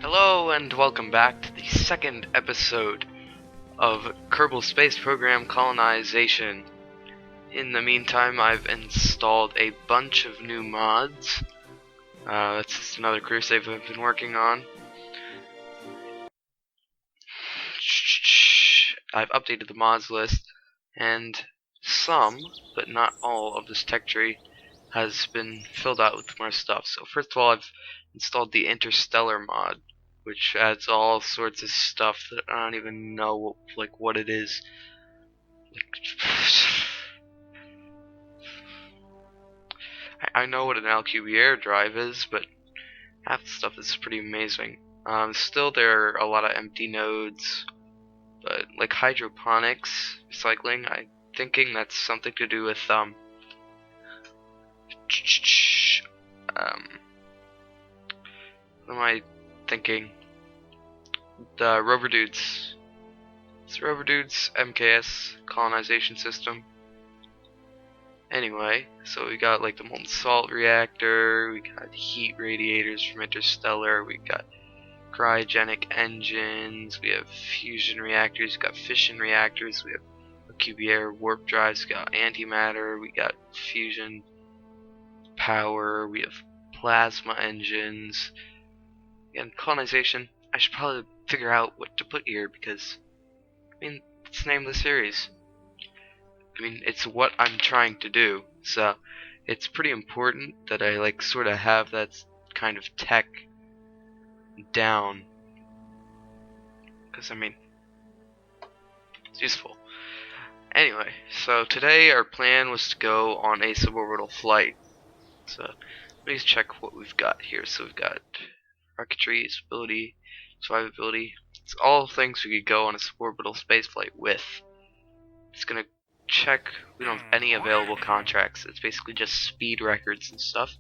Hello and welcome back to the second episode of Kerbal Space Program Colonization. In the meantime, I've installed a bunch of new mods. That's just another crew save I've been working on. I've updated the mods list, and some, but not all, of this tech tree has been filled out with more stuff. So first of all, I've installed the Interstellar mod, which adds all sorts of stuff that I don't even know what it is. I know what an LQB drive is, but half the stuff is pretty amazing. Still, there are a lot of empty nodes, but like hydroponics, recycling, I'm thinking that's something to do with what am I thinking? The Rover Dudes. It's Rover Dudes MKS colonization system. Anyway, so we got like the molten salt reactor, we got heat radiators from Interstellar, we got cryogenic engines, we have fusion reactors, we got fission reactors, we have QBR warp drives, we got antimatter, we got fusion power, we have plasma engines. And colonization, I should probably figure out what to put here because, I mean, it's the name of the series. I mean, it's what I'm trying to do, so it's pretty important that I sort of have that kind of tech down, because I mean, it's useful. Anyway, so today our plan was to go on a suborbital flight. So let me just check what we've got here. So we've got rocketry, stability, survivability. It's all things we could go on a suborbital spaceflight with. It's gonna check we don't have any available contracts. It's basically just speed records and stuff.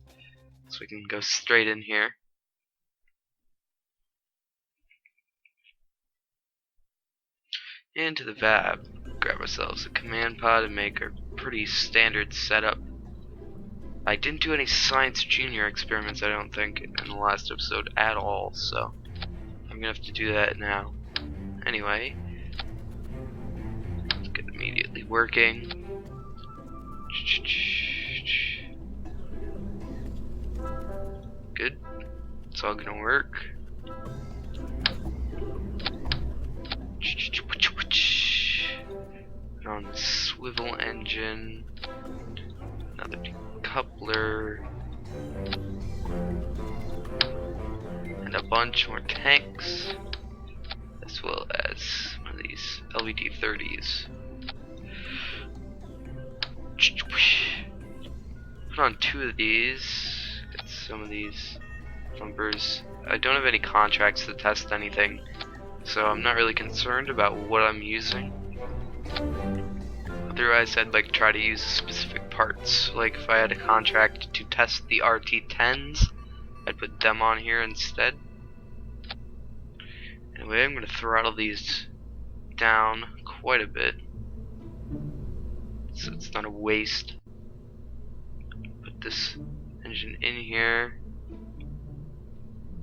So we can go straight in here. Into the VAB. Grab ourselves a command pod and make a pretty standard setup. I didn't do any Science Junior experiments, I don't think, in the last episode at all, so I'm gonna have to do that now. Anyway, let's get immediately working. Good. It's all gonna work. Put on the swivel engine. Another decoupler. And a bunch more tanks. As well as one of these LVD-30s. Put on two of these. Get some of these bumpers. I don't have any contracts to test anything, so I'm not really concerned about what I'm using. Otherwise, I'd try to use specific parts. Like if I had a contract to test the RT-10s, I'd put them on here instead. Anyway, I'm going to throttle these down quite a bit, so it's not a waste. Put this engine in here. I'm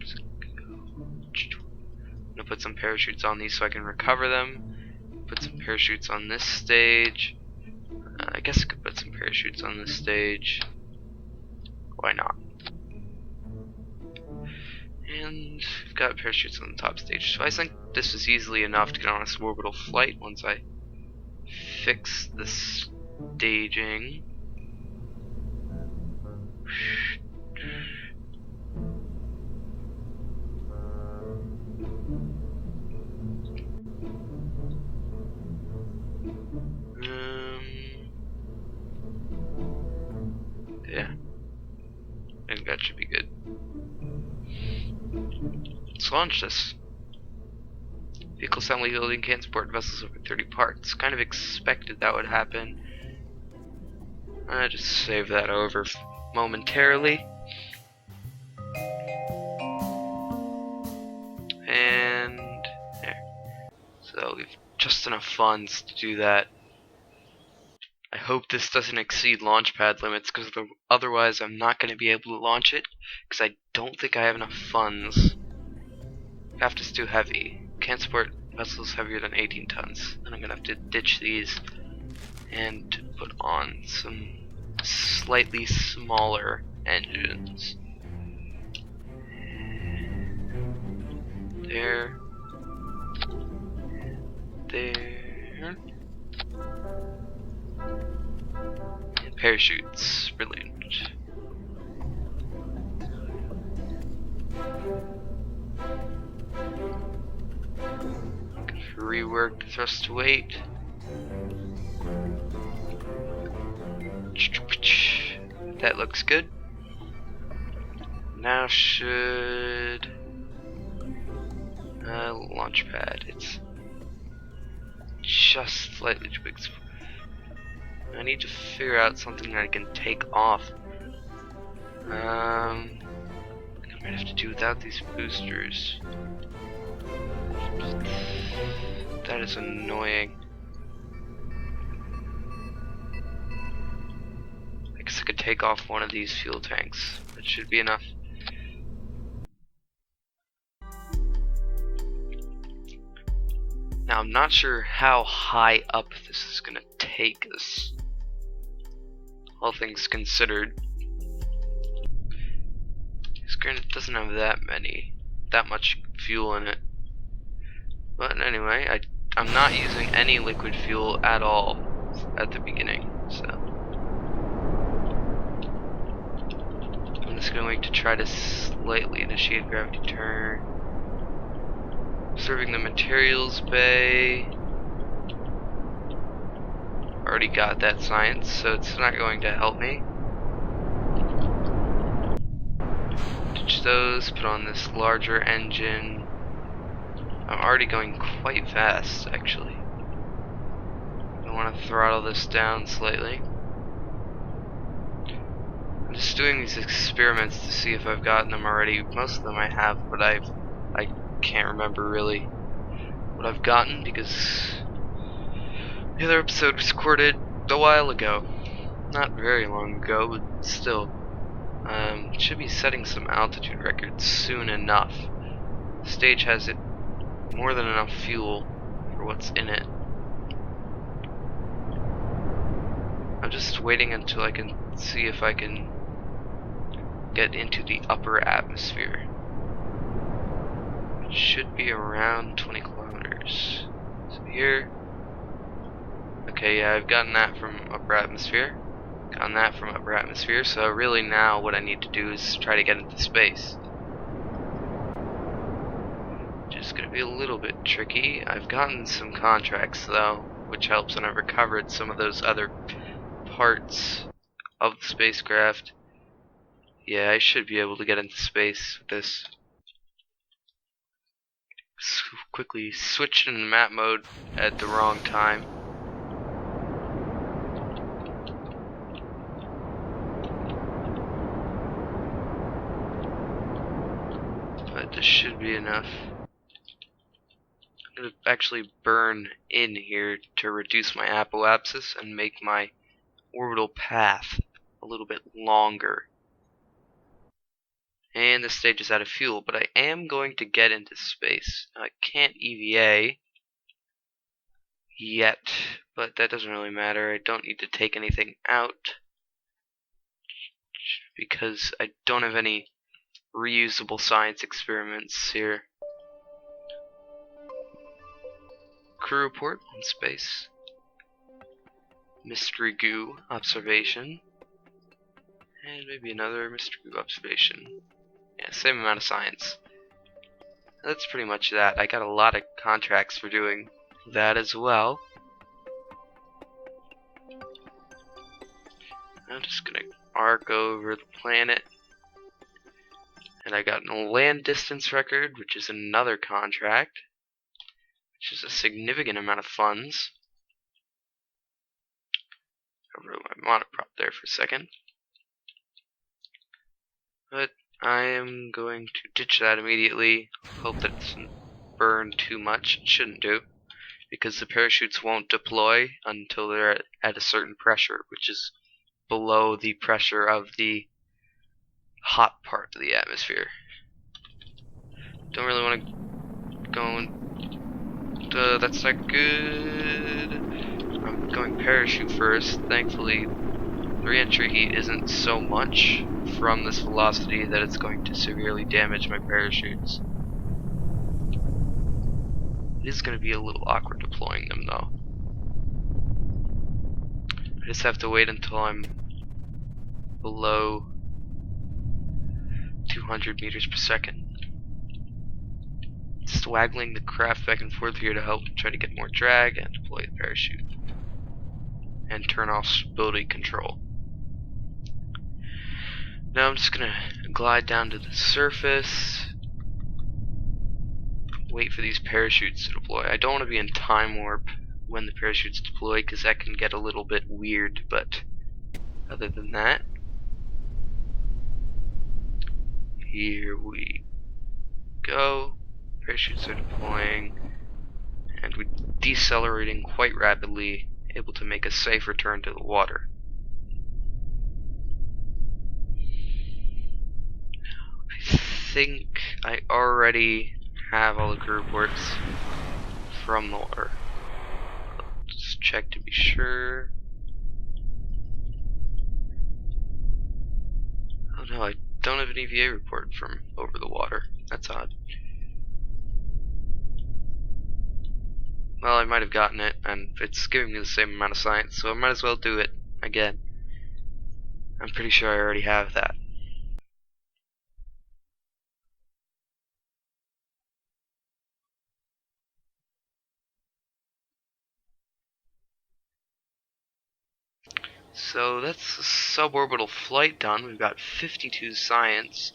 going to put some parachutes on these so I can recover them. Put some parachutes on this stage. I guess I could put some parachutes on this stage. Why not? And we've got parachutes on the top stage. So I think this is easily enough to get on a suborbital flight once I fix the staging. Yeah, I think that should be good. Let's launch this. Vehicle assembly building can't support vessels over 30 parts. Kind of expected that would happen. I just save that over momentarily. And there. So we've just enough funds to do that. I hope this doesn't exceed launch pad limits, because otherwise I'm not going to be able to launch it, because I don't think I have enough funds. Aft is too heavy. Can't support vessels heavier than 18 tons. Then I'm gonna have to ditch these and put on some slightly smaller engines. There. There. And parachutes. Brilliant. Rework the thrust to weight. That looks good. Now should launch pad. It's just slightly too big. I need to figure out something that I can take off. I might have to do without these boosters. That is annoying. I guess I could take off one of these fuel tanks. That should be enough. Now I'm not sure how high up this is gonna take us. All things considered. This granite doesn't have that much fuel in it. But anyway, I'm not using any liquid fuel at all at the beginning, so I'm just going to try to slightly initiate gravity turn. Observing the materials bay. Already got that science, so it's not going to help me. Ditch those, put on this larger engine. I'm already going quite fast, actually. I want to throttle this down slightly. I'm just doing these experiments to see if I've gotten them already. Most of them I have, but I can't remember really what I've gotten because the other episode was recorded a while ago. Not very long ago, but still. Should be setting some altitude records soon enough. The stage has it more than enough fuel for what's in it. I'm just waiting until I can see if I can get into the upper atmosphere. It should be around 20 kilometers. So here. Okay, yeah, I've gotten that from upper atmosphere. Gotten that from upper atmosphere, so really now what I need to do is try to get into space. Just gonna be a little bit tricky. I've gotten some contracts though, which helps, and I've recovered some of those other parts of the spacecraft. Yeah, I should be able to get into space with this. Quickly switched into map mode at the wrong time. But this should be enough. I'm going to actually burn in here to reduce my apoapsis and make my orbital path a little bit longer. And this stage is out of fuel, but I am going to get into space. Now, I can't EVA yet, but that doesn't really matter. I don't need to take anything out because I don't have any reusable science experiments here. Crew report on space. Mystery goo observation. And maybe another mystery goo observation. Yeah, same amount of science. That's pretty much that. I got a lot of contracts for doing that as well. I'm just gonna arc over the planet. And I got a land distance record, which is another contract, which is a significant amount of funds. I wrote my monoprop there for a second. But I am going to ditch that immediately. Hope that it doesn't burn too much. It shouldn't do, because the parachutes won't deploy until they're at a certain pressure, which is below the pressure of the hot part of the atmosphere. Don't really want to going. That's not good. I'm going parachute first. Thankfully, the re-entry heat isn't so much from this velocity that it's going to severely damage my parachutes. It is going to be a little awkward deploying them though. I just have to wait until I'm below 200 meters per second. Just waggling the craft back and forth here to help try to get more drag and deploy the parachute. And turn off stability control. Now I'm just gonna glide down to the surface. Wait for these parachutes to deploy. I don't want to be in time warp when the parachutes deploy because that can get a little bit weird, but other than that, here we go. Parachutes are deploying, and we're decelerating quite rapidly, able to make a safe return to the water. I think I already have all the crew reports from the water. Just check to be sure. Oh no, I don't have an EVA report from over the water. That's odd. Well, I might have gotten it, and it's giving me the same amount of science, so I might as well do it again. I'm pretty sure I already have that. So that's a suborbital flight done. We've got 52 science.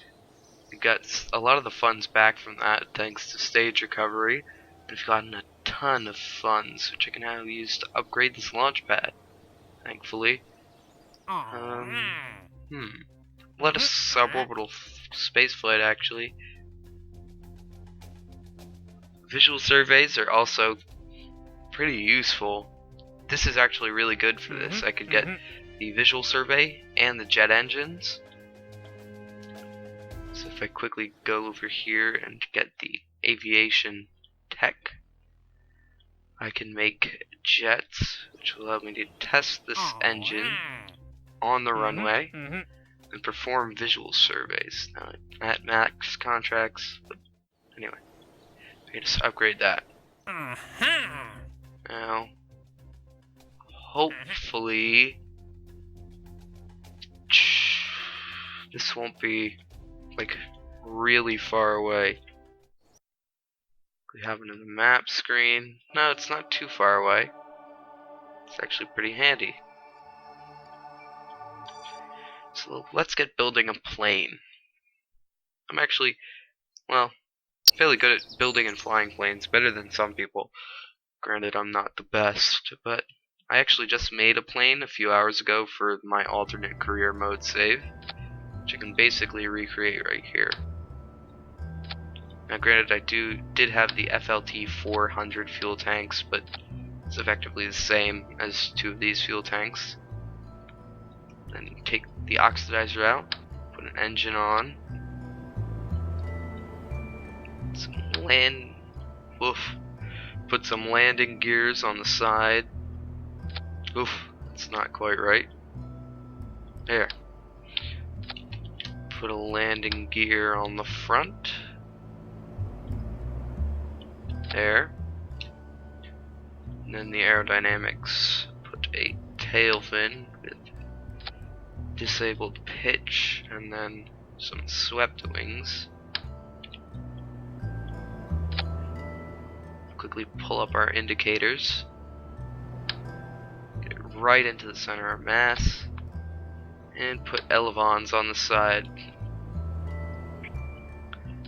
We got a lot of the funds back from that thanks to stage recovery. We've gotten a ton of funds, which I can now use to upgrade this launch pad, thankfully. A lot of suborbital spaceflight, actually. Visual surveys are also pretty useful. This is actually really good for this. I could get the visual survey and the jet engines. So if I quickly go over here and get the aviation tech, I can make jets, which will allow me to test this engine on the runway and perform visual surveys. Now, at max contracts, but anyway, I can just upgrade that. Now, hopefully, this won't be like really far away. We have it on the map screen. No, it's not too far away. It's actually pretty handy. So let's get building a plane. I'm actually, well, fairly good at building and flying planes, better than some people. Granted, I'm not the best, but I actually just made a plane a few hours ago for my alternate career mode save, which I can basically recreate right here. Now granted, I did have the FLT 400 fuel tanks, but it's effectively the same as two of these fuel tanks. Then take the oxidizer out, put an engine on, put some landing gears on the side. Oof, that's not quite right. There. Put a landing gear on the front. There. And then the aerodynamics. Put a tail fin with disabled pitch and then some swept wings. Quickly pull up our indicators. Get it right into the center of mass. And put elevons on the side.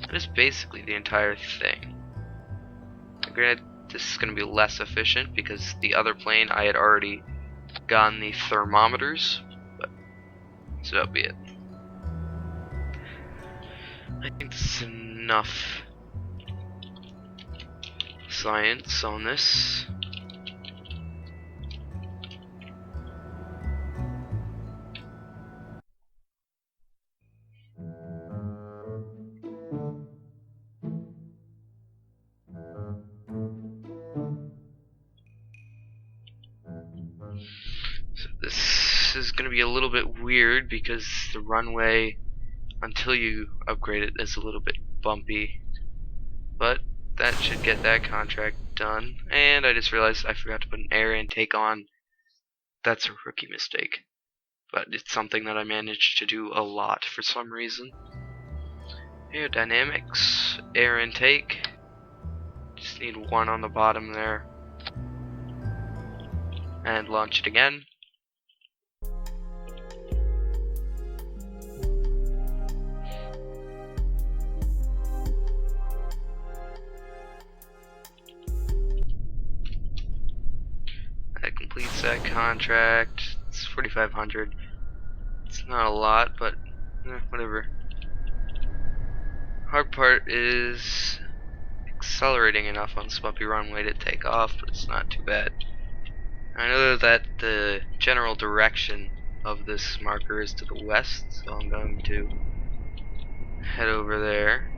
That is basically the entire thing. Granted, this is going to be less efficient because the other plane I had already gotten the thermometers, but so that'll be it. I think this is enough science on this. going to be a little bit weird because the runway, until you upgrade it, is a little bit bumpy. But that should get that contract done. And I just realized I forgot to put an air intake on. That's a rookie mistake. But it's something that I managed to do a lot for some reason. Aerodynamics, air intake. Just need one on the bottom there. And launch it again. That completes that contract. It's 4,500. It's not a lot, but whatever. Hard part is accelerating enough on this bumpy runway to take off, but it's not too bad. I know that the general direction of this marker is to the west, so I'm going to head over there.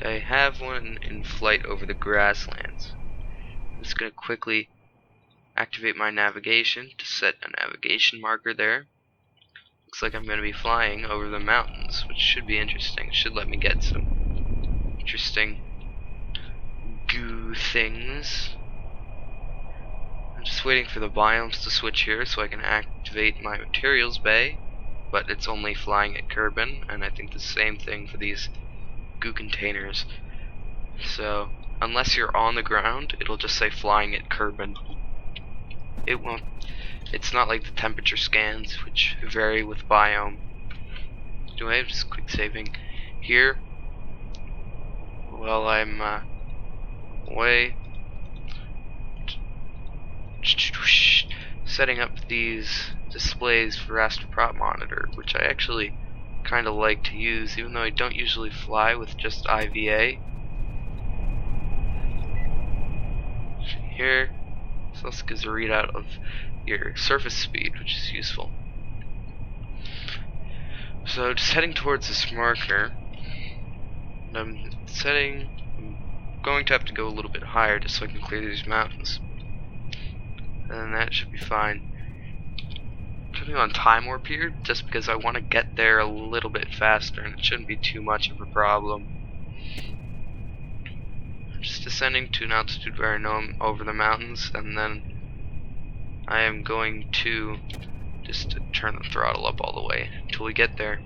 I have one in flight over the grasslands. I'm just going to quickly activate my navigation to set a navigation marker there. Looks like I'm going to be flying over the mountains, which should be interesting. It should let me get some interesting goo things. I'm just waiting for the biomes to switch here so I can activate my materials bay, but it's only flying at Kerbin, and I think the same thing for these goo containers. So unless you're on the ground, it'll just say flying at Kerbin. It won't. It's not like the temperature scans, which vary with biome. Anyway, just quick saving here while I'm away. Setting up these displays for Astroprop Monitor, which I actually kind of like to use, even though I don't usually fly with just IVA. Here, this also gives a readout of your surface speed, which is useful. So just heading towards this marker, and I'm going to have to go a little bit higher just so I can clear these mountains. And that should be fine. Putting on time warp here just because I want to get there a little bit faster, and it shouldn't be too much of a problem. I'm just descending to an altitude where I know I'm over the mountains, and then I am going to just turn the throttle up all the way until we get there.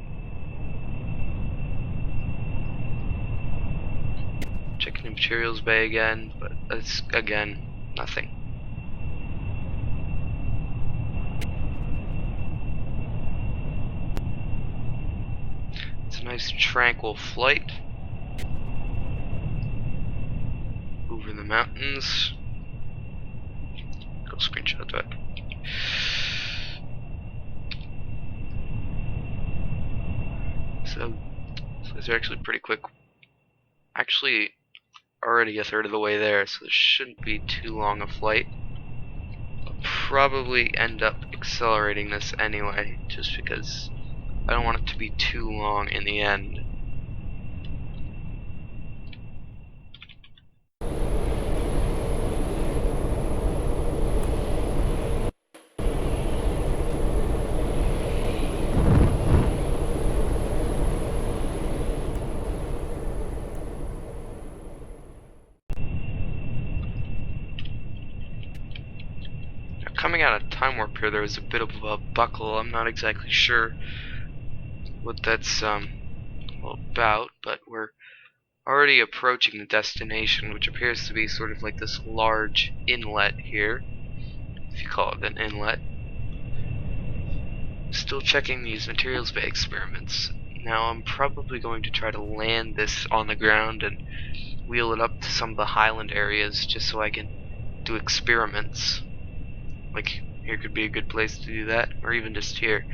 Checking the materials bay again, but it's again nothing. It's a nice tranquil flight over the mountains. Go screenshot that. So these are actually pretty quick. Actually, already a third of the way there, so this shouldn't be too long a flight. I'll probably end up accelerating this anyway, just because I don't want it to be too long in the end. Coming out of time warp here, there was a bit of a buckle. I'm not exactly sure what that's all about, but we're already approaching the destination, which appears to be sort of like this large inlet here, if you call it an inlet. Still checking these materials bay experiments. Now I'm probably going to try to land this on the ground and wheel it up to some of the highland areas just so I can do experiments. Like, here could be a good place to do that, or even just here.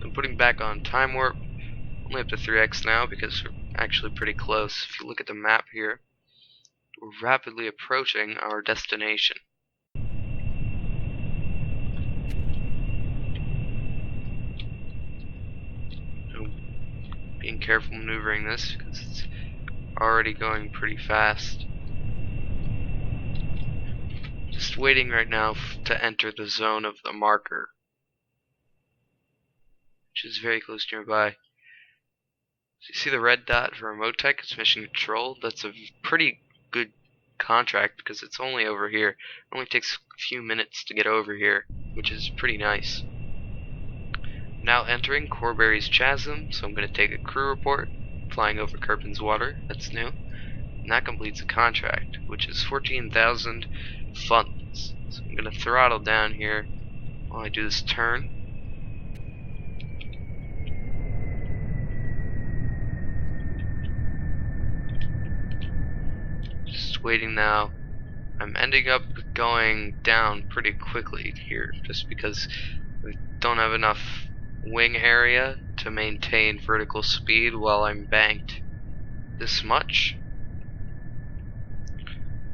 I'm putting back on time warp, only up to 3x now because we're actually pretty close. If you look at the map here, we're rapidly approaching our destination. So, being careful maneuvering this because it's already going pretty fast. Just waiting right now to enter the zone of the marker, which is very close nearby. So you see the red dot for remote tech? It's mission control. That's a pretty good contract because it's only over here. It only takes a few minutes to get over here, which is pretty nice. Now entering Corberry's Chasm, so I'm going to take a crew report, flying over Kirpin's Water. That's new. And that completes a contract, which is 14,000 funds. So I'm going to throttle down here while I do this turn. Just waiting now. I'm ending up going down pretty quickly here, just because we don't have enough wing area to maintain vertical speed while I'm banked this much.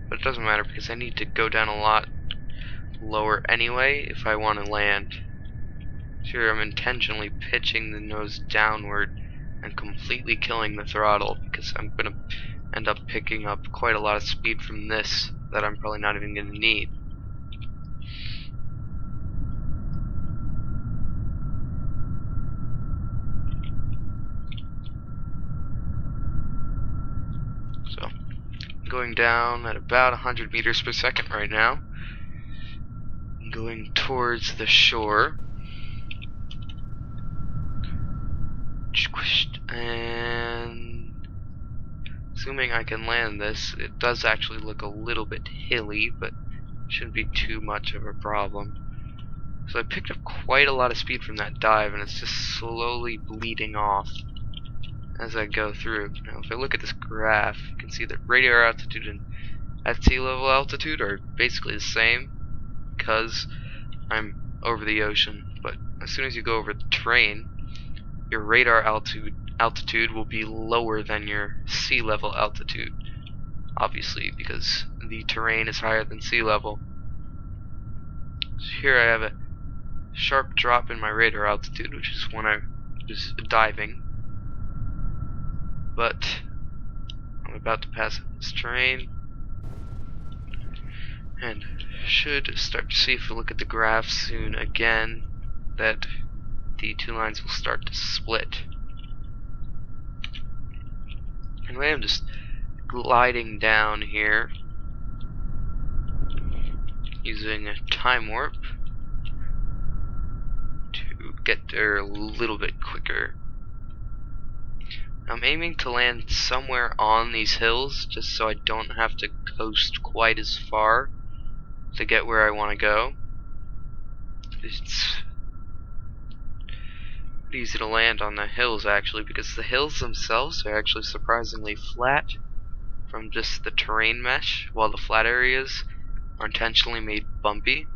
But it doesn't matter because I need to go down a lot lower anyway if I want to land. Here I'm intentionally pitching the nose downward and completely killing the throttle because I'm going to end up picking up quite a lot of speed from this that I'm probably not even going to need. So, going down at about 100 meters per second right now. Going towards the shore. And assuming I can land this, it does actually look a little bit hilly, but shouldn't be too much of a problem. So I picked up quite a lot of speed from that dive, and it's just slowly bleeding off as I go through. Now if I look at this graph, you can see that radar altitude and at sea level altitude are basically the same because I'm over the ocean, but as soon as you go over the terrain, your radar altitude will be lower than your sea level altitude, obviously because the terrain is higher than sea level. So here I have a sharp drop in my radar altitude, which is when I was diving, but I'm about to pass this terrain and should start to see, if we look at the graph soon again, that the two lines will start to split. Anyway, I'm just gliding down here using a time warp to get there a little bit quicker. I'm aiming to land somewhere on these hills just so I don't have to coast quite as far to get where I want to go. It's easy to land on the hills actually, because the hills themselves are actually surprisingly flat from just the terrain mesh, while the flat areas are intentionally made bumpy.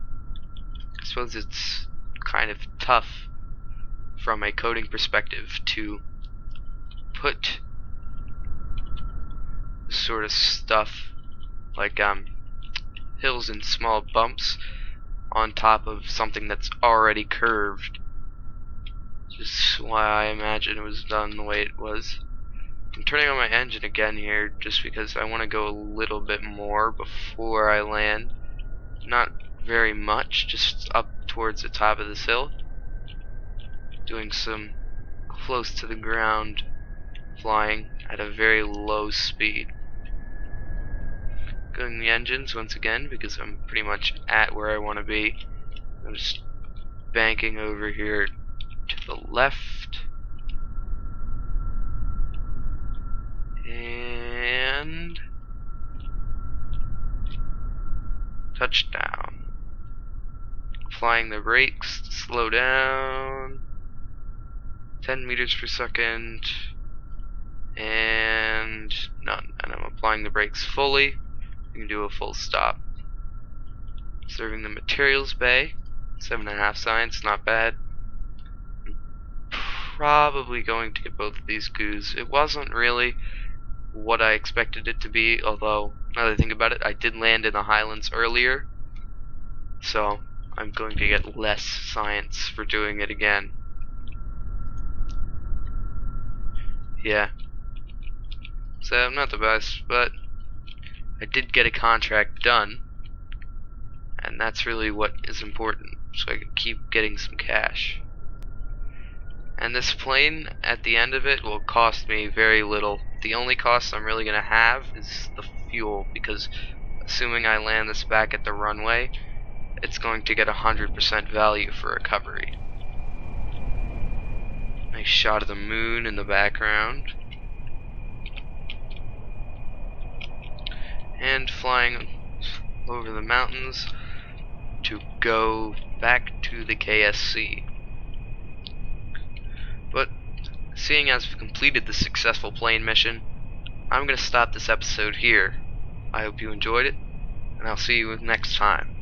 I suppose it's kind of tough from a coding perspective to put this sort of stuff like hills and small bumps on top of something that's already curved. Just why I imagine it was done the way it was. I'm turning on my engine again here just because I want to go a little bit more before I land. Not very much, just up towards the top of this hill. Doing some close to the ground flying at a very low speed. Going the engines once again because I'm pretty much at where I want to be. I'm just banking over here to the left. And touchdown. Flying the brakes to slow down. 10 meters per second. And none. And I'm applying the brakes fully. You can do a full stop. Serving the materials bay. 7.5 science, not bad. Probably going to get both of these goos. It wasn't really what I expected it to be, although now that I think about it, I did land in the highlands earlier, so I'm going to get less science for doing it again. So, not the best, but I did get a contract done, and that's really what is important, so I can keep getting some cash. And this plane, at the end of it, will cost me very little. The only cost I'm really going to have is the fuel, because assuming I land this back at the runway, it's going to get 100% value for recovery. Nice shot of the moon in the background. And flying over the mountains to go back to the KSC. But seeing as we've completed the successful plane mission, I'm going to stop this episode here. I hope you enjoyed it, and I'll see you next time.